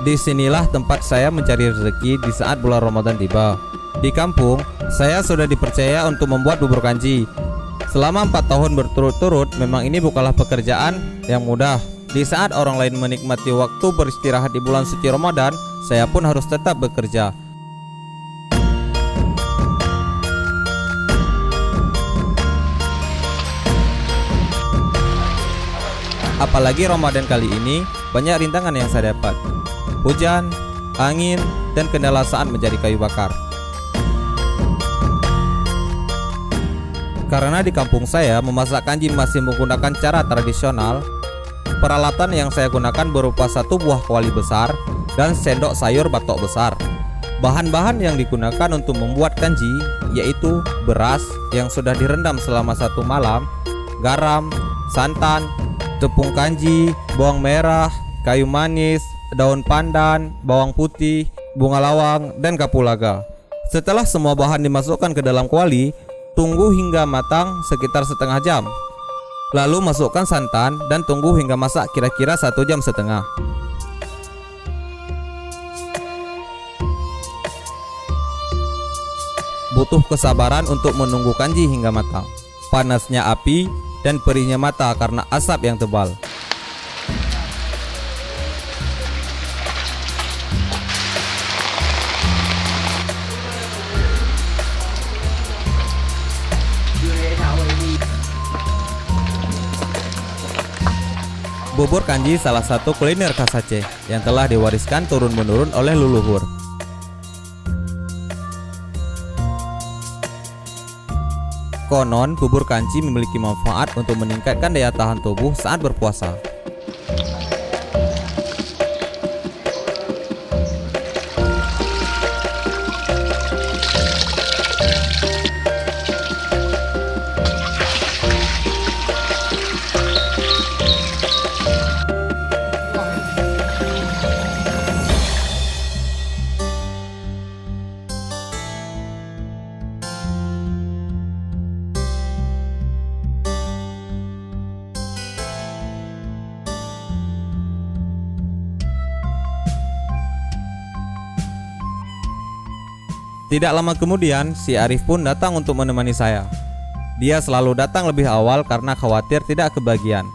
Disinilah tempat saya mencari rezeki di saat bulan Ramadan tiba. Di kampung, saya sudah dipercaya untuk membuat bubur kanji. Selama 4 tahun berturut-turut, memang ini bukanlah pekerjaan yang mudah. Di saat orang lain menikmati waktu beristirahat di bulan suci Ramadan, saya pun harus tetap bekerja. Apalagi Ramadan kali ini, banyak rintangan yang saya dapat. Hujan, angin, dan kendala saat mencari kayu bakar. Karena di kampung saya memasak kanji masih menggunakan cara tradisional, peralatan yang saya gunakan berupa 1 buah kuali besar dan sendok sayur batok besar. Bahan-bahan yang digunakan untuk membuat kanji yaitu beras yang sudah direndam selama 1 malam, garam, santan, tepung kanji, bawang merah, kayu manis, daun pandan, bawang putih, bunga lawang, dan kapulaga. Setelah semua bahan dimasukkan ke dalam kuali, tunggu hingga matang sekitar setengah jam. Lalu masukkan santan dan tunggu hingga masak kira-kira 1,5 jam. Butuh kesabaran untuk menunggu kanji hingga matang. Panasnya api dan perihnya mata karena asap yang tebal. Bubur kanji salah satu kuliner khas Aceh yang telah diwariskan turun-menurun oleh leluhur. Konon, bubur kanji memiliki manfaat untuk meningkatkan daya tahan tubuh saat berpuasa. Tidak lama kemudian, si Arif pun datang untuk menemani saya. Dia selalu datang lebih awal karena khawatir tidak kebagian.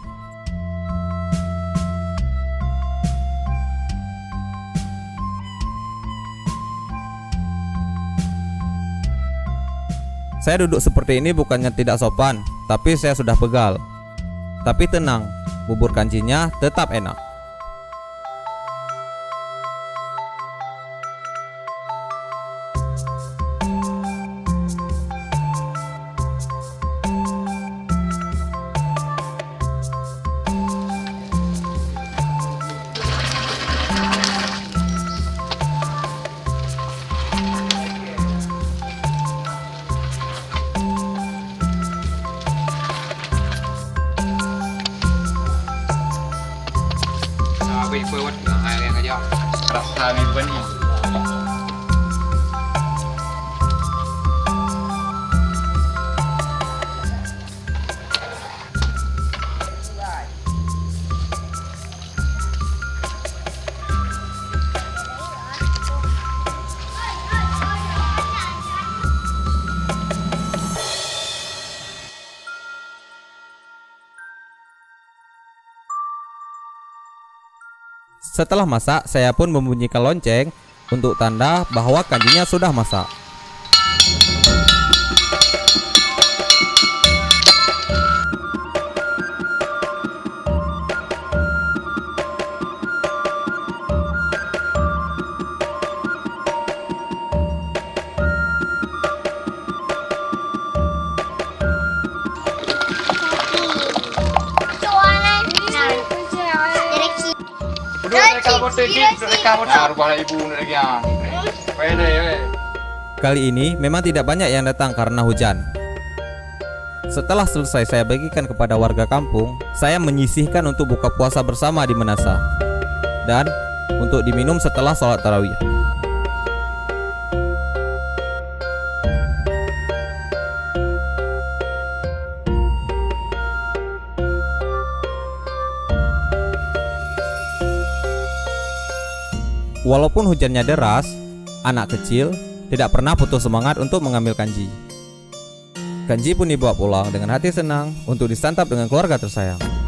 Saya duduk seperti ini bukannya tidak sopan, tapi saya sudah pegal. Tapi tenang, bubur kanjinya tetap enak. Wait, what? Ayan kayo. Kami ba niyo? Setelah masak, saya pun membunyikan lonceng untuk tanda bahwa kanjinya sudah masak. Kali ini memang tidak banyak yang datang karena hujan. Setelah selesai saya bagikan kepada warga kampung, saya menyisihkan untuk buka puasa bersama di Menasa dan untuk diminum setelah sholat tarawih. Walaupun hujannya deras, anak kecil tidak pernah putus semangat untuk mengambil kanji. Kanji pun dibawa pulang dengan hati senang untuk disantap dengan keluarga tersayang.